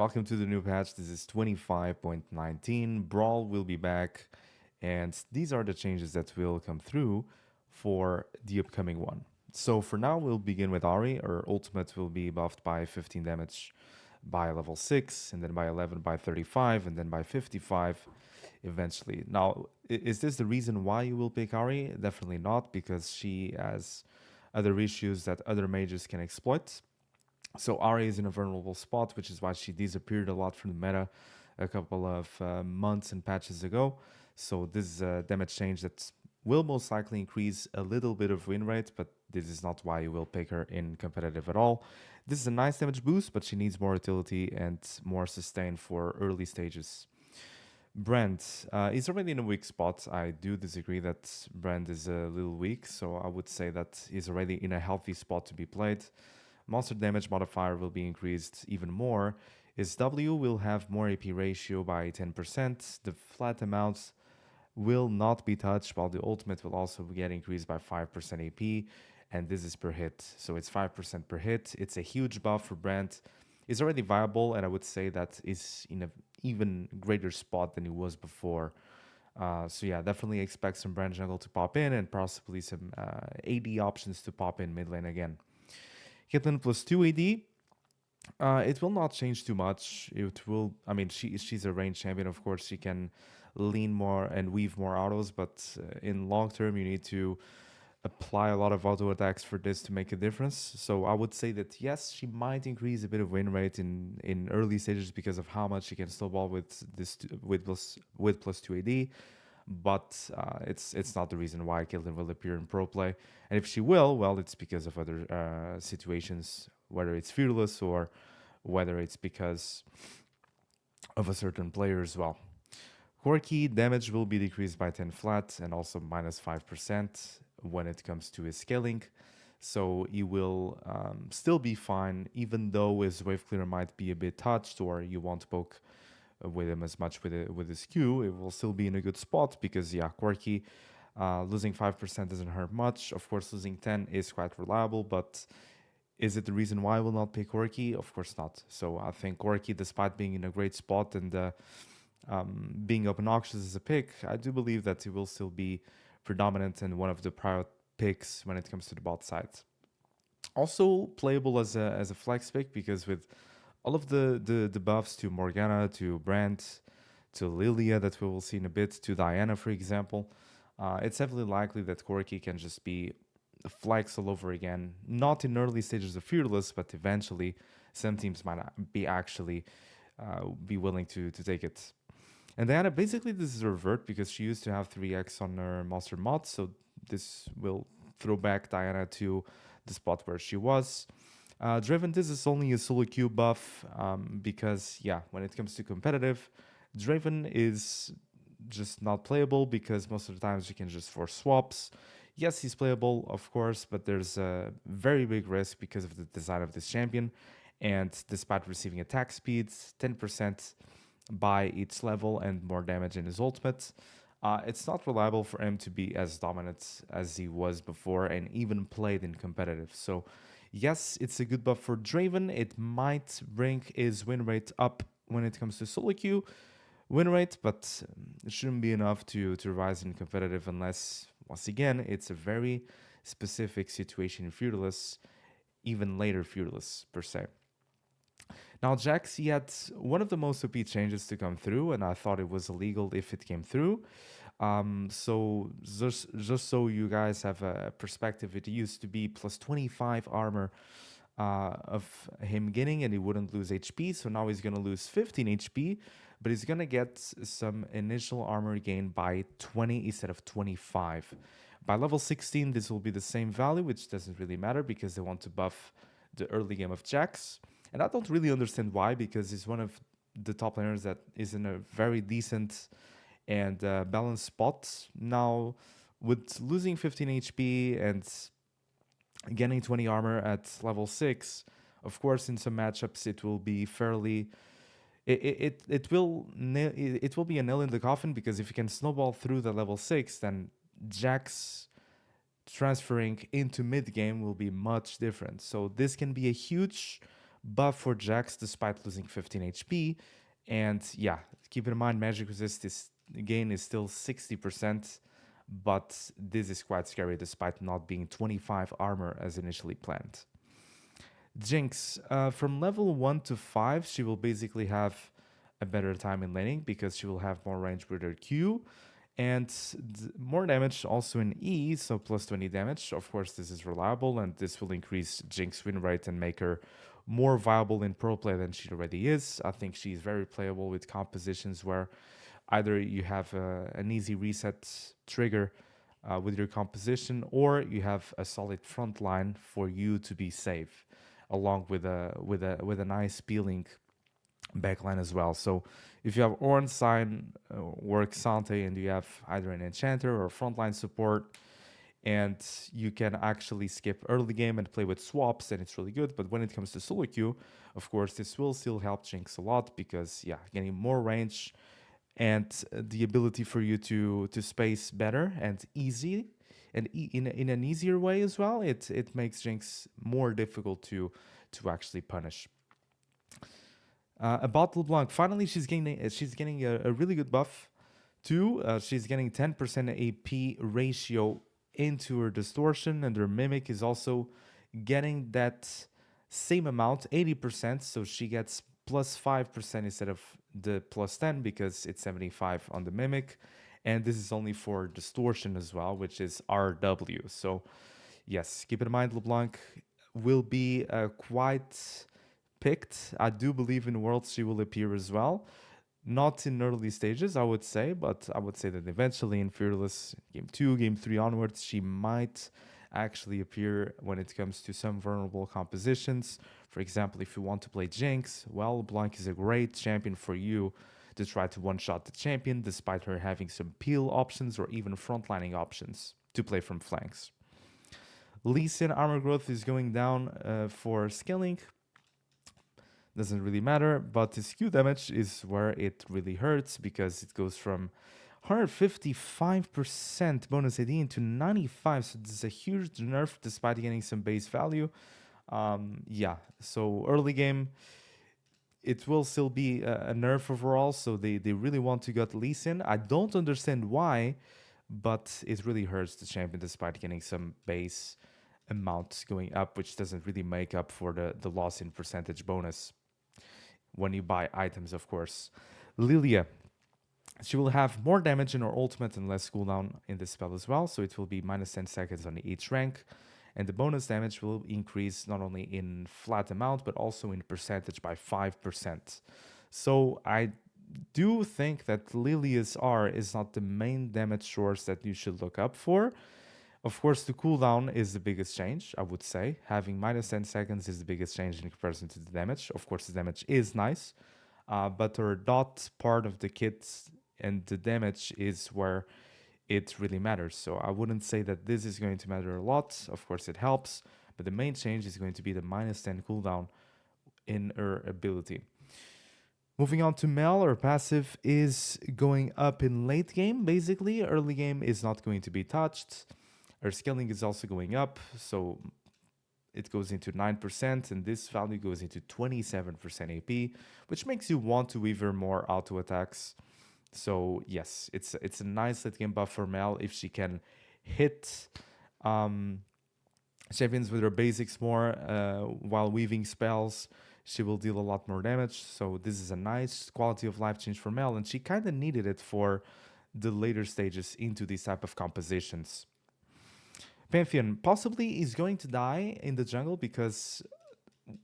Welcome to the new patch. This is 25.19. Brawl will be back, and these are the changes that will come through for the upcoming one. So for now, we'll begin with Ahri. Our ultimate will be buffed by 15 damage by level 6, and then by 11 by 35, and then by 55 eventually. Now, is this the reason why you will pick Ahri? Definitely not, because she has other issues that other mages can exploit. So Ahri is in a vulnerable spot, which is why she disappeared a lot from the meta a couple of months and patches ago. So this is a damage change that will most likely increase a little bit of win rate, but this is not why you will pick her in competitive at all. This is a nice damage boost, but she needs more utility and more sustain for early stages. Brand is already in a weak spot. I do disagree that Brand is a little weak, so I would say that he's already in a healthy spot to be played. Monster damage modifier will be increased even more. His W will have more AP ratio by 10%. The flat amount will not be touched, while the ultimate will also get increased by 5% AP, and this is per hit. So it's 5% per hit. It's a huge buff for Brand. It's already viable, and I would say that is in an even greater spot than it was before. So yeah, definitely expect some Brand jungle to pop in and possibly some AD options to pop in mid lane again. Caitlyn plus 2 AD. It will not change too much. It will. I mean, she's a range champion. Of course, she can lean more and weave more autos, but in long term, you need to apply a lot of auto attacks for this to make a difference. So I would say that yes, she might increase a bit of win rate in early stages because of how much she can snowball with this with plus 2 AD. But it's not the reason why Caitlyn will appear in pro play. And if she will, well, it's because of other situations, whether it's fearless or whether it's because of a certain player as well. Corki damage will be decreased by 10 flat and also minus 5% when it comes to his scaling. So he will still be fine, even though his wave clearer might be a bit touched or you won't poke with him as much with his Q. It will still be in a good spot because, yeah, Corki losing 5% doesn't hurt much. Of course, losing 10 is quite reliable, but is it the reason why I will not pick Corki? Of course not. So I think Corki, despite being in a great spot and being obnoxious as a pick, I do believe that it will still be predominant and one of the prior picks when it comes to the bot side. Also playable as a flex pick because with all of the buffs to Morgana, to Brand, to Lillia that we will see in a bit, to Diana, for example, it's heavily likely that Corki can just be a flex all over again. Not in early stages of Fearless, but eventually some teams might be actually be willing to take it. And Diana, basically this is a revert because she used to have 3x on her monster mod, so this will throw back Diana to the spot where she was. Draven, this is only a solo Q buff because, yeah, when it comes to competitive, Draven is just not playable because most of the times you can just force swaps. Yes, he's playable, of course, but there's a very big risk because of the design of this champion. And despite receiving attack speeds, 10% by each level and more damage in his ultimate, it's not reliable for him to be as dominant as he was before and even played in competitive. So yes, it's a good buff for Draven. It might bring his win rate up when it comes to solo queue win rate, but it shouldn't be enough to rise in competitive unless, once again, it's a very specific situation in Fearless, even later Fearless per se. Now, Jax, he had one of the most OP changes to come through, and I thought it was illegal if it came through. So just so you guys have a perspective, it used to be plus 25 armor of him getting, and he wouldn't lose HP. So now he's gonna lose 15 HP, but he's gonna get some initial armor gain by 20 instead of 25. By level 16, this will be the same value, which doesn't really matter because they want to buff the early game of Jax. And I don't really understand why, because he's one of the top laners that is in a very decent and balanced spot. Now, with losing 15 HP and getting 20 armor at level 6, of course, in some matchups, it will be fairly... It will be a nail in the coffin, because if you can snowball through the level 6, then Jax transferring into mid game will be much different. So this can be a huge buff for Jax despite losing 15 HP. And yeah, keep in mind magic resist is gain is still 60%, but this is quite scary despite not being 25 armor as initially planned. Jinx, from level 1 to 5, she will basically have a better time in laning because she will have more range with her Q and more damage also in E, so plus 20 damage. Of course, this is reliable and this will increase Jinx win rate and make her more viable in pro play than she already is. I think she's very playable with compositions where either you have an easy reset trigger with your composition, or you have a solid front line for you to be safe, along with a nice peeling backline as well. So if you have Ornstein or Xante and you have either an enchanter or frontline support, and you can actually skip early game and play with swaps, then it's really good. But when it comes to solo queue, of course, this will still help Jinx a lot because, yeah, getting more range and the ability for you to space better and easy and in an easier way as well, it makes Jinx more difficult to actually punish. About LeBlanc, finally she's getting a really good buff too. She's getting 10% AP ratio into her distortion, and her mimic is also getting that same amount, 80%. So she gets plus 5% instead of the plus 10 because it's 75 on the mimic. And this is only for distortion as well, which is RW. So yes, keep in mind LeBlanc will be quite picked. I do believe in Worlds she will appear as well. Not in early stages, I would say, but I would say that eventually in Fearless, Game 2, Game 3 onwards, she might actually appear when it comes to some vulnerable compositions. For example, if you want to play Jinx, well, Blanc is a great champion for you to try to one-shot the champion, despite her having some peel options or even frontlining options to play from flanks. Lee Sin armor growth is going down for scaling. Doesn't really matter, but the Q damage is where it really hurts because it goes from 155% bonus AD to 95, so this is a huge nerf despite getting some base value. Yeah, so early game, it will still be a nerf overall, so they really want to get Lee Sin. I don't understand why, but it really hurts the champion despite getting some base amount going up, which doesn't really make up for the loss in percentage bonus when you buy items, of course. Lillia, she will have more damage in her ultimate and less cooldown in this spell as well, so it will be minus 10 seconds on each rank, and the bonus damage will increase not only in flat amount but also in percentage by 5%. So I do think that Lilia's R is not the main damage source that you should look up for. Of course, the cooldown is the biggest change, I would say. Having minus 10 seconds is the biggest change in comparison to the damage. Of course, the damage is nice, but our dot part of the kit and the damage is where it really matters. So I wouldn't say that this is going to matter a lot. Of course, it helps, but the main change is going to be the minus 10 cooldown in her ability. Moving on to Mel, her passive is going up in late game, basically. Early game is not going to be touched. Her scaling is also going up, so it goes into 9%, and this value goes into 27% AP, which makes you want to weave her more auto attacks. So yes, it's a nice late game buff for Mel if she can hit champions with her basics more while weaving spells. She will deal a lot more damage. So this is a nice quality of life change for Mel, and she kind of needed it for the later stages into these type of compositions. Pantheon possibly is going to die in the jungle because,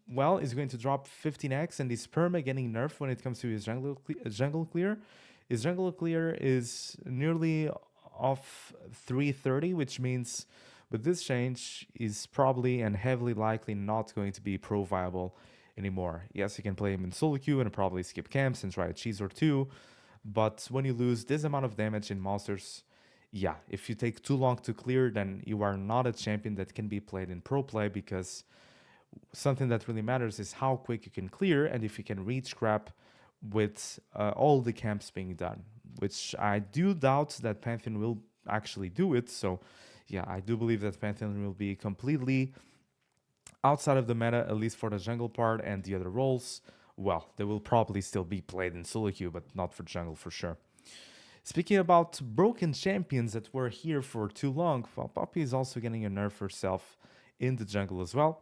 well, is going to drop 15x and is perma getting nerfed when it comes to his jungle clear. His jungle clear is nearly off 330, which means with this change is probably and heavily likely not going to be pro viable anymore. Yes, you can play him in solo queue and probably skip camps and try a cheese or two, but when you lose this amount of damage in monsters, yeah, if you take too long to clear, then you are not a champion that can be played in pro play because something that really matters is how quick you can clear and if you can reach crap with all the camps being done, which I do doubt that Pantheon will actually do it. So yeah, I do believe that Pantheon will be completely outside of the meta, at least for the jungle part and the other roles, well, they will probably still be played in solo queue, but not for jungle for sure. Speaking about broken champions that were here for too long, well, Poppy is also getting a nerf herself in the jungle as well.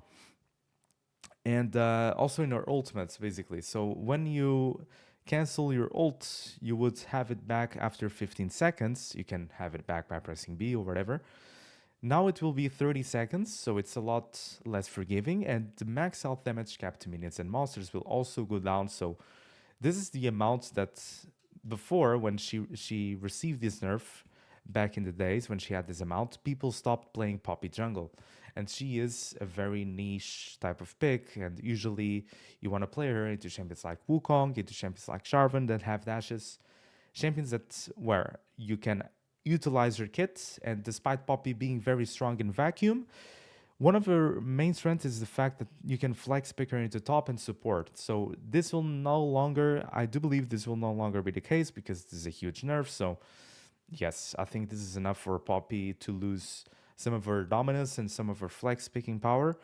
And also in her ultimates, basically. So when you cancel your ult, you would have it back after 15 seconds. You can have it back by pressing B or whatever. Now it will be 30 seconds, so it's a lot less forgiving, and the max health damage capped to minions and monsters will also go down. So this is the amount that before, when she received this nerf back in the days when she had this amount, people stopped playing Poppy jungle. And she is a very niche type of pick, and usually you want to play her into champions like Wukong, into champions like Sharvan that have dashes, champions that where you can utilize her kit. And despite Poppy being very strong in vacuum, one of her main strengths is the fact that you can flex pick her into top and support. So this will no longer, I do believe this will no longer be the case because this is a huge nerf. So yes, I think this is enough for Poppy to lose some of her dominance and some of her flex picking power.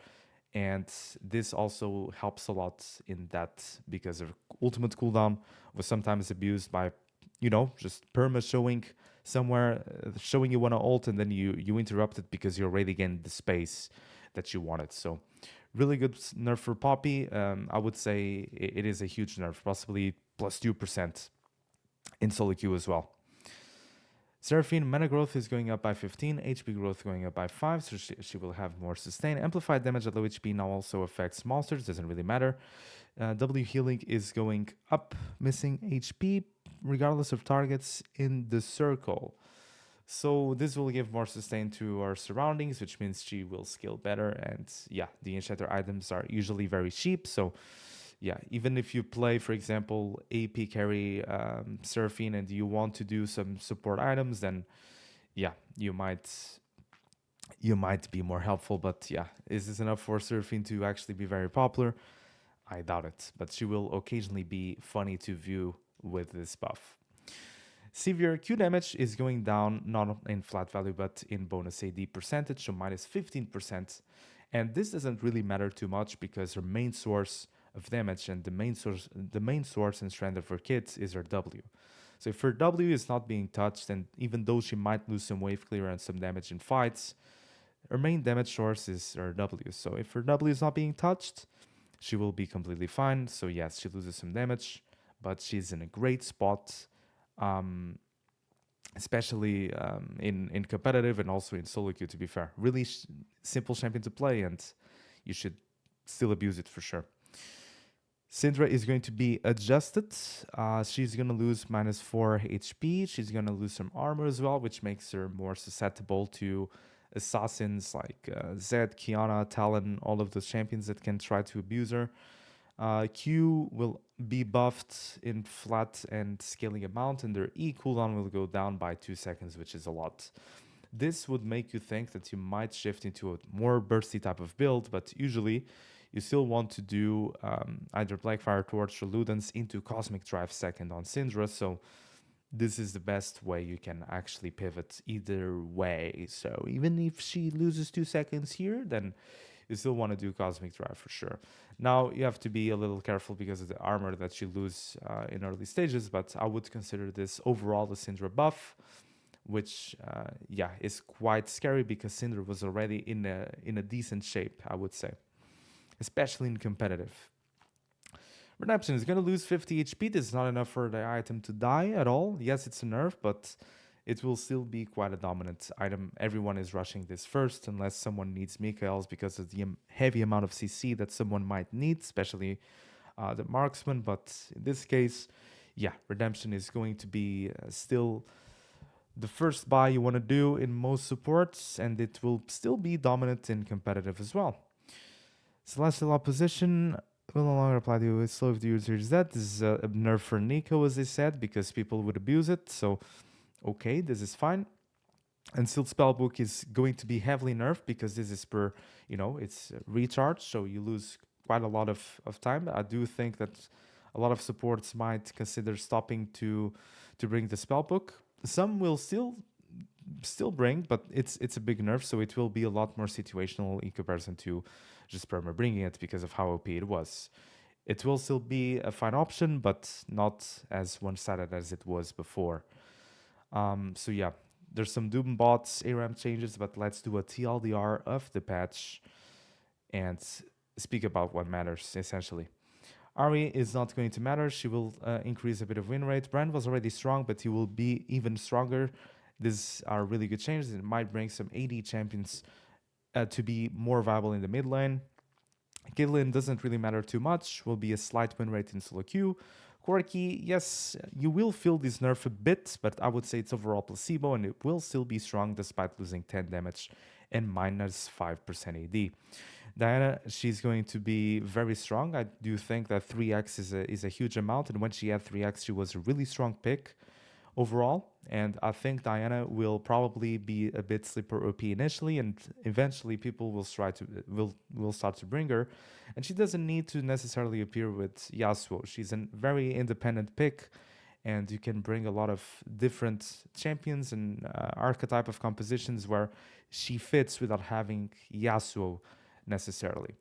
And this also helps a lot in that because her ultimate cooldown was sometimes abused by, just perma showing somewhere, showing you want to ult, and then you interrupt it because you already gained the space that you wanted. So really good nerf for Poppy. I would say it is a huge nerf, possibly plus 2% in solo queue as well. Seraphine, mana growth is going up by 15, HP growth going up by 5, so she will have more sustain. Amplified damage at low HP now also affects monsters, doesn't really matter. W healing is going up, missing HP, regardless of targets in the circle. So this will give more sustain to our surroundings, which means she will scale better. And yeah, the enchanter items are usually very cheap, so yeah, even if you play, for example, AP carry Seraphine and you want to do some support items, then yeah, you might be more helpful. But yeah, is this enough for Seraphine to actually be very popular? I doubt it, but she will occasionally be funny to view with this buff. Sivir Q damage is going down, not in flat value, but in bonus AD percentage, so minus 15%. And this doesn't really matter too much because her main source of damage and the main source and strength of her kits is her W. So if her W is not being touched, and even though she might lose some wave clear and some damage in fights, her main damage source is her W. So if her W is not being touched, she will be completely fine. So yes, she loses some damage, but she's in a great spot, especially in competitive and also in solo queue, to be fair. Really simple champion to play, and you should still abuse it for sure. Syndra is going to be adjusted. She's going to lose minus 4 HP. She's going to lose some armor as well, which makes her more susceptible to assassins like Zed, Kiana, Talon, all of those champions that can try to abuse her. Q will be buffed in flat and scaling amount, and their E cooldown will go down by 2 seconds, which is a lot. This would make you think that you might shift into a more bursty type of build, but usually you still want to do either Blackfire Torch or Ludens into Cosmic Drive second on Syndra, so this is the best way you can actually pivot either way. So even if she loses 2 seconds here, then you still want to do Cosmic Drive for sure. Now you have to be a little careful because of the armor that you lose in early stages, but I would consider this overall the Syndra buff, which is quite scary because Syndra was already in a decent shape, I would say, especially in competitive. Redemption is going to lose 50 HP. This is not enough for the item to die at all. Yes, it's a nerf, but it will still be quite a dominant item. Everyone is rushing this first unless someone needs Mikael's because of the heavy amount of CC that someone might need, especially the marksman. But in this case, yeah, Redemption is going to be still the first buy you want to do in most supports, and it will still be dominant in competitive as well. Celestial Opposition will no longer apply to slow if the user is dead. This is a nerf for Nico, as I said, because people would abuse it. So, okay, this is fine. Unsealed Spellbook is going to be heavily nerfed because this is per, it's recharge, so you lose quite a lot of time. I do think that a lot of supports might consider stopping to bring the Spellbook. Some will still still bring, but it's a big nerf, so it will be a lot more situational in comparison to just perma bringing it because of how OP it was. It will still be a fine option, but not as one-sided as it was before. So yeah, there's some Doom bots, ARAM changes, but let's do a TLDR of the patch and speak about what matters, essentially. Ahri is not going to matter. She will increase a bit of win rate. Brand was already strong, but he will be even stronger. These are really good changes. It might bring some AD champions to be more viable in the mid lane. Caitlyn doesn't really matter too much. Will be a slight win rate in solo queue. Corki, yes, you will feel this nerf a bit, but I would say it's overall placebo and it will still be strong despite losing 10 damage and minus 5% AD. Diana, she's going to be very strong. I do think that 3x is a huge amount, and when she had 3x, she was a really strong pick overall. And I think Diana will probably be a bit sleeper OP initially, and eventually people will start to bring her. And she doesn't need to necessarily appear with Yasuo. She's a very independent pick, and you can bring a lot of different champions and archetype of compositions where she fits without having Yasuo necessarily.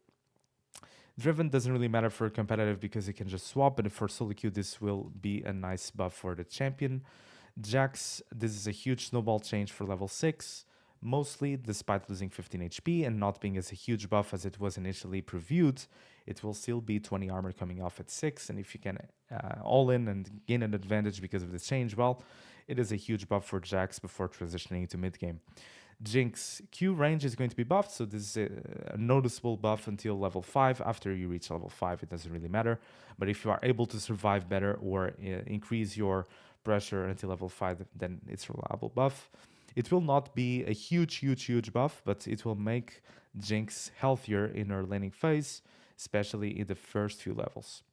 Draven doesn't really matter for competitive because you can just swap, but for solo queue, this will be a nice buff for the champion. Jax, this is a huge snowball change for level 6, mostly despite losing 15 HP and not being as a huge buff as it was initially previewed. It will still be 20 armor coming off at 6, and if you can all in and gain an advantage because of the change, well, it is a huge buff for Jax before transitioning to mid game. Jinx Q range is going to be buffed, so this is a noticeable buff until level 5. After you reach level 5, it doesn't really matter. But if you are able to survive better or increase your pressure until level 5, then it's a reliable buff. It will not be a huge buff, but it will make Jinx healthier in her laning phase, especially in the first few levels.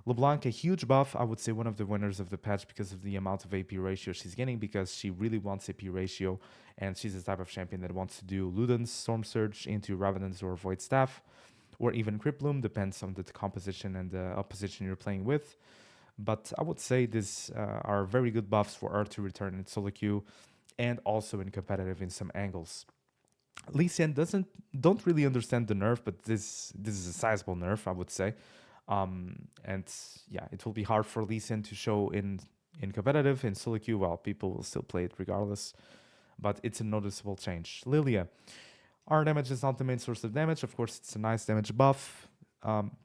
LeBlanc, a huge buff. I would say one of the winners of the patch because of the amount of AP ratio she's getting, because she really wants AP ratio, and she's the type of champion that wants to do Luden's Storm Surge into Ravenous or Void Staff, or even Crypt Bloom, depends on the composition and the opposition you're playing with. But I would say these are very good buffs for her to return in solo queue and also in competitive in some angles. Lee Sin don't really understand the nerf, but this is a sizable nerf, I would say. And yeah, it will be hard for Lee Sin to show in competitive. In solo queue, well, people will still play it regardless, but it's a noticeable change. Lillia, our damage is not the main source of damage. Of course, it's a nice damage buff.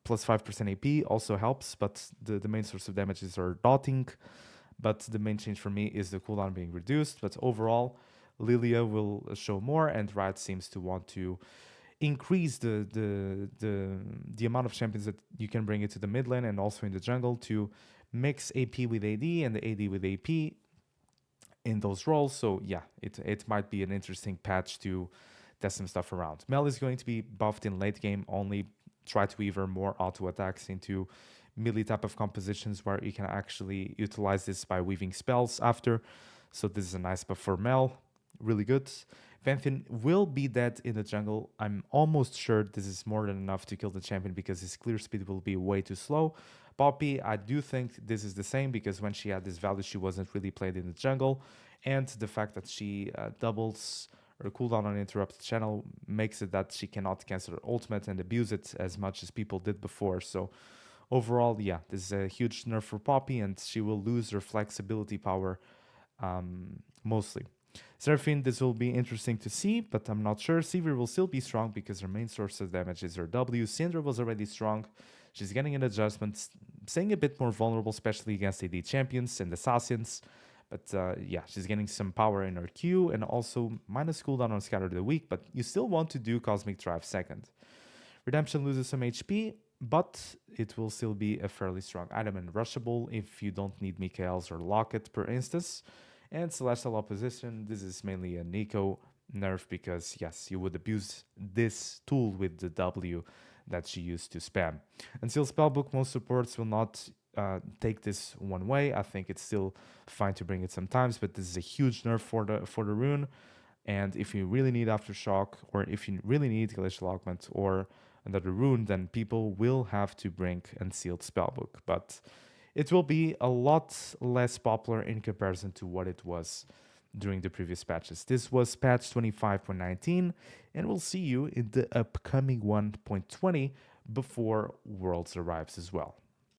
Plus 5% AP also helps, but the main source of damage is our dotting. But the main change for me is the cooldown being reduced. But overall, Lillia will show more, and Riot seems to want to increase the amount of champions that you can bring into the mid lane and also in the jungle to mix AP with AD and the AD with AP in those roles. So yeah, it might be an interesting patch to test some stuff around. Mel is going to be buffed in late game, only try to weave more auto attacks into melee type of compositions where you can actually utilize this by weaving spells after. So this is a nice buff for Mel, really good. Pantheon will be dead in the jungle. I'm almost sure this is more than enough to kill the champion because his clear speed will be way too slow. Poppy, I do think this is the same because when she had this value, she wasn't really played in the jungle. And the fact that she doubles her cooldown on interrupted channel makes it that she cannot cancel her ultimate and abuse it as much as people did before. So overall, yeah, this is a huge nerf for Poppy, and she will lose her flexibility power mostly. Seraphine, this will be interesting to see, but I'm not sure. Sivir will still be strong because her main source of damage is her W. Syndra was already strong. She's getting an adjustment, staying a bit more vulnerable, especially against AD champions and assassins. But yeah, she's getting some power in her Q and also minus cooldown on Scatter the Weak, but you still want to do Cosmic Drive second. Redemption loses some HP, but it will still be a fairly strong item and rushable if you don't need Mikael's or Locket per instance. And Celestial Opposition, this is mainly a Nico nerf because, yes, you would abuse this tool with the W that she used to spam. Unsealed Spellbook, most supports will not take this one way. I think it's still fine to bring it sometimes, but this is a huge nerf for the rune. And if you really need Aftershock, or if you really need Glacial Augment or another rune, then people will have to bring Unsealed Spellbook. But it will be a lot less popular in comparison to what it was during the previous patches. This was patch 25.19, and we'll see you in the upcoming 1.20 before Worlds arrives as well.